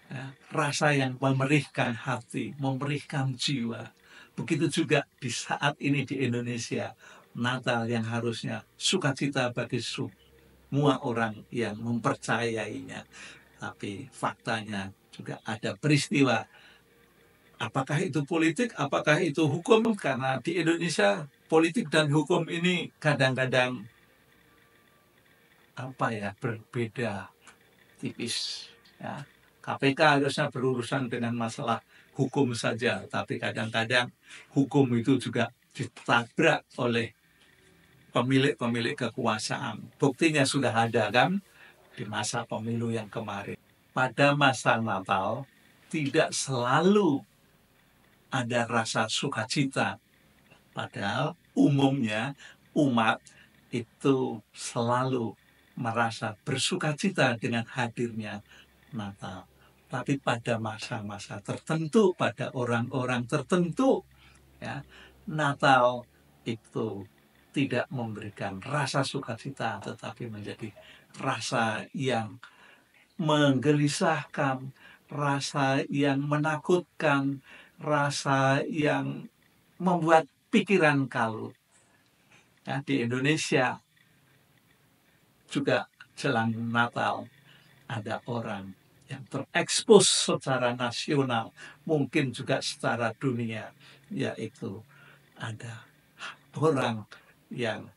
ya, rasa yang memerihkan hati, memerihkan jiwa. Begitu juga di saat ini di Indonesia, Natal yang harusnya sukacita bagi semua orang yang mempercayainya. Tapi faktanya juga ada peristiwa. Apakah itu politik, apakah itu hukum? Karena di Indonesia politik dan hukum ini kadang-kadang berbeda tipis. Ya. KPK harusnya berurusan dengan masalah hukum saja, tapi kadang-kadang hukum itu juga ditabrak oleh pemilik-pemilik kekuasaan. Buktinya sudah ada kan di masa pemilu yang kemarin. Pada masa Natal tidak selalu ada rasa sukacita, padahal umumnya umat itu selalu merasa bersukacita dengan hadirnya Natal. Tapi pada masa-masa tertentu, pada orang-orang tertentu, ya, Natal itu tidak memberikan rasa sukacita, tetapi menjadi rasa yang menggelisahkan, rasa yang menakutkan, rasa yang membuat pikiran kalut. Ya, di Indonesia juga jelang Natal ada orang yang terekspos secara nasional, mungkin juga secara dunia, yaitu ada orang yang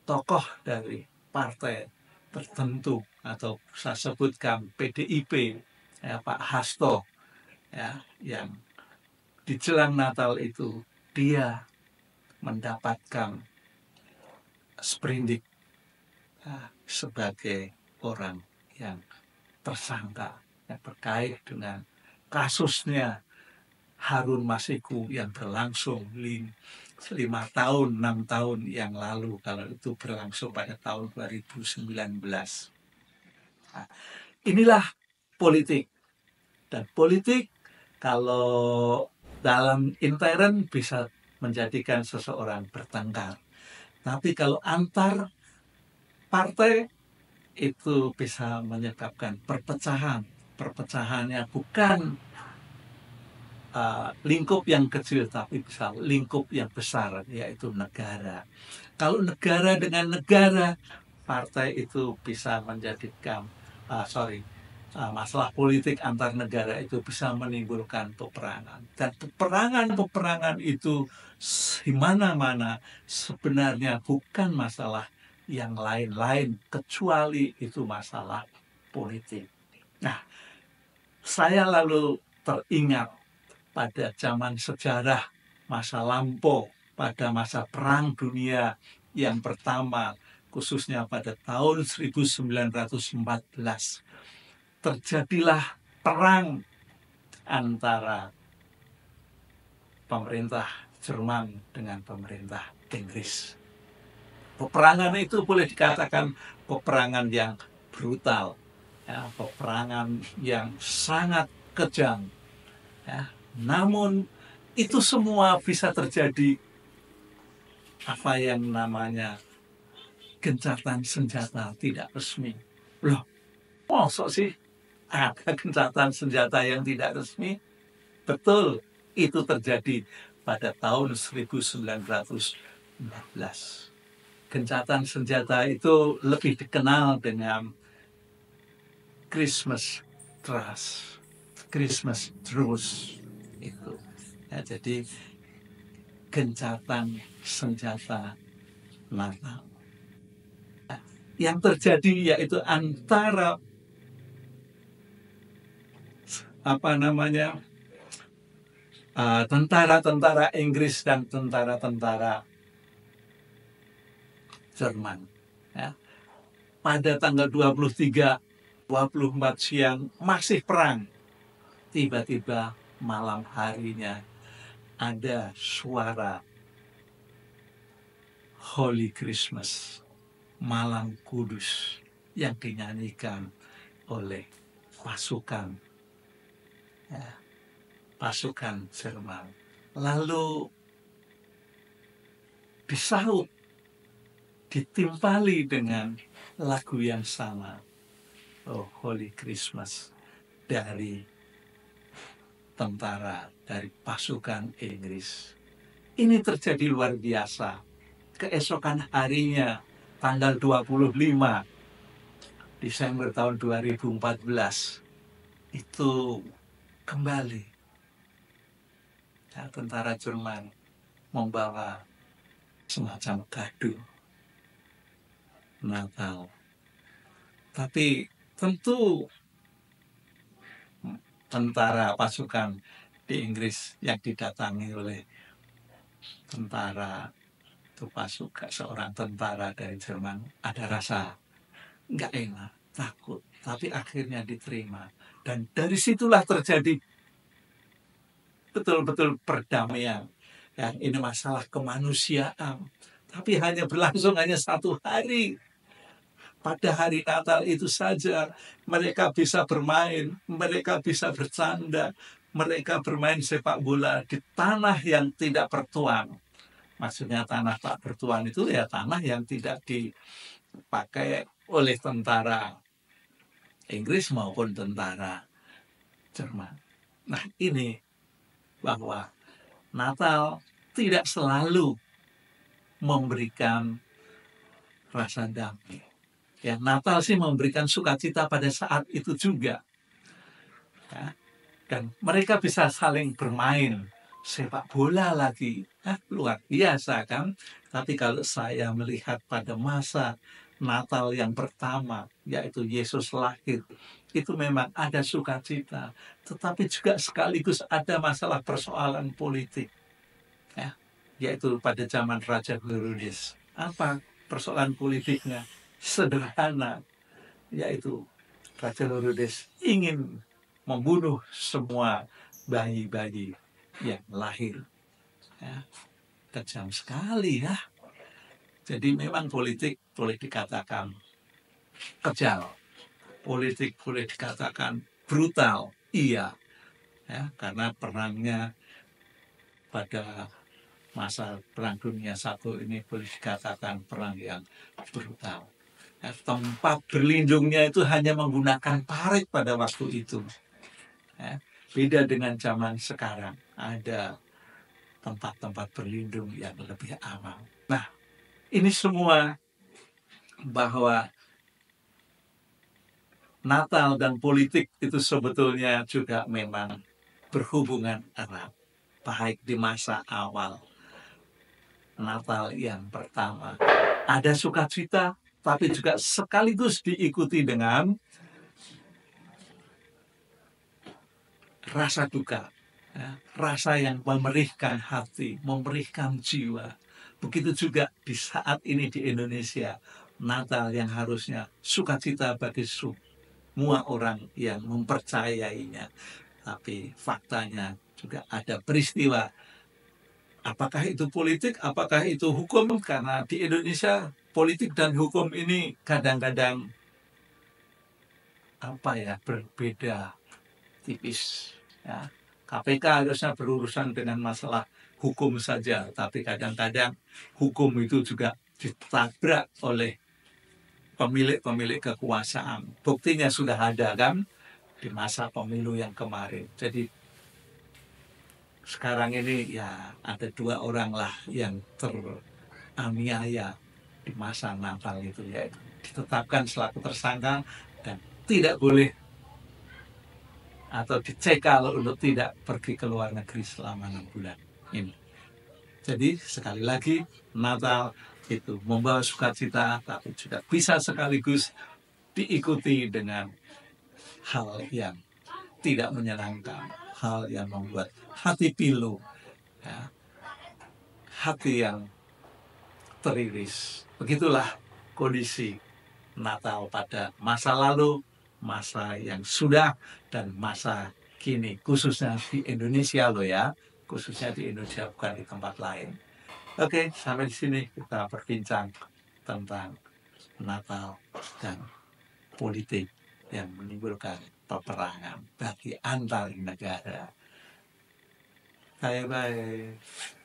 tokoh dari partai tertentu atau saya sebutkan PDIP, ya, Pak Hasto, ya, yang di jelang Natal itu dia mendapatkan sprindik, ya, sebagai orang yang tersangka, ya, terkait dengan kasusnya Harun Masiku yang berlangsung 5 tahun, 6 tahun yang lalu, kalau itu berlangsung pada tahun 2019. Nah, inilah politik. Dan politik kalau dalam intern bisa menjadikan seseorang bertengkar. Tapi kalau antar partai itu bisa menyebabkan perpecahan. Perpecahannya bukan lingkup yang kecil, tapi bisa lingkup yang besar, yaitu negara. Kalau negara dengan negara, partai itu bisa menjadikan, masalah politik antar negara itu bisa menimbulkan peperangan. Dan peperangan itu di mana-mana sebenarnya bukan masalah yang lain-lain, kecuali itu masalah politik. Nah, saya lalu teringat pada zaman sejarah masa lampau, pada masa Perang Dunia yang pertama, khususnya pada tahun 1914, terjadilah perang antara pemerintah Jerman dengan pemerintah Inggris. Peperangan itu boleh dikatakan peperangan yang brutal, ya, peperangan yang sangat kejam. Ya. Namun itu semua bisa terjadi apa yang namanya gencatan senjata tidak resmi. Loh, mosok sih ada gencatan senjata yang tidak resmi? Betul, itu terjadi pada tahun 1914. Gencatan senjata itu lebih dikenal dengan Christmas Truce, Christmas Truce itu. Ya, jadi gencatan senjata Natal. Yang terjadi yaitu antara tentara-tentara Inggris dan tentara-tentara Jerman. Ya. Pada tanggal 23, 24 siang masih perang. Tiba-tiba malam harinya ada suara Holy Christmas, Malam Kudus, yang dinyanyikan oleh pasukan Jerman. Lalu disahut, ditimpali dengan lagu yang sama, Oh Holy Christmas, dari tentara, dari pasukan Inggris. Ini terjadi luar biasa. Keesokan harinya, tanggal 25 Desember tahun 2014, itu kembali ya, tentara Jerman membawa semacam kado Natal. Tapi tentu tentara pasukan di Inggris yang didatangi oleh tentara itu pasukan seorang tentara dari Jerman ada rasa nggak enak, takut, tapi akhirnya diterima. Dan dari situlah terjadi betul-betul perdamaian. Ya, ini masalah kemanusiaan, tapi hanya berlangsung hanya 1 hari. Pada hari Natal itu saja mereka bisa bermain, mereka bisa bercanda, mereka bermain sepak bola di tanah yang tidak bertuan. Maksudnya tanah tak bertuan itu ya tanah yang tidak dipakai oleh tentara Inggris maupun tentara Jerman. Nah, ini bahwa Natal tidak selalu memberikan rasa damai. Ya, Natal sih memberikan sukacita pada saat itu juga. Ya, dan mereka bisa saling bermain sepak bola lagi. Luar biasa kan? Tapi kalau saya melihat pada masa Natal yang pertama, yaitu Yesus lahir, itu memang ada sukacita, tetapi juga sekaligus ada masalah persoalan politik. Ya, yaitu pada zaman Raja Herodes. Apa persoalan politiknya? Sederhana, yaitu Raja Herodes ingin membunuh semua bayi-bayi yang lahir. Ya, kejam sekali ya. Jadi memang politik boleh dikatakan kejam, politik boleh dikatakan brutal, iya, ya, karena perangnya pada masa Perang Dunia I ini boleh dikatakan perang yang brutal. Ya, tempat berlindungnya itu hanya menggunakan parit pada waktu itu. Ya, beda dengan zaman sekarang, ada tempat-tempat berlindung yang lebih aman. Nah, ini semua bahwa Natal dan politik itu sebetulnya juga memang berhubungan erat, baik di masa awal Natal yang pertama. Ada sukacita, tapi juga sekaligus diikuti dengan rasa duka, ya, rasa yang memerihkan hati, memerihkan jiwa. Begitu juga di saat ini di Indonesia, Natal yang harusnya sukacita bagi semua orang yang mempercayainya. Tapi faktanya juga ada peristiwa. Apakah itu politik, apakah itu hukum? Karena di Indonesia politik dan hukum ini kadang-kadang berbeda tipis. Ya. KPK harusnya berurusan dengan masalah hukum saja, tapi kadang-kadang hukum itu juga ditabrak oleh pemilik-pemilik kekuasaan. Buktinya sudah ada kan di masa pemilu yang kemarin. Jadi sekarang ini ya ada 2 orang lah yang teraniaya di masa Natal itu, yaitu ditetapkan selaku tersangka dan tidak boleh atau dicekal untuk tidak pergi ke luar negeri selama 6 bulan ini. Jadi sekali lagi Natal itu membawa sukacita, tapi juga bisa sekaligus diikuti dengan hal yang tidak menyenangkan, hal yang membuat hati pilu, ya, hati yang teriris. Begitulah kondisi Natal pada masa lalu, masa yang sudah, dan masa kini, khususnya di Indonesia loh ya, khususnya di Indonesia bukan di tempat lain. Oke, sampai di sini kita berbincang tentang Natal dan politik yang menimbulkan peperangan bagi antar negara. Bye-bye.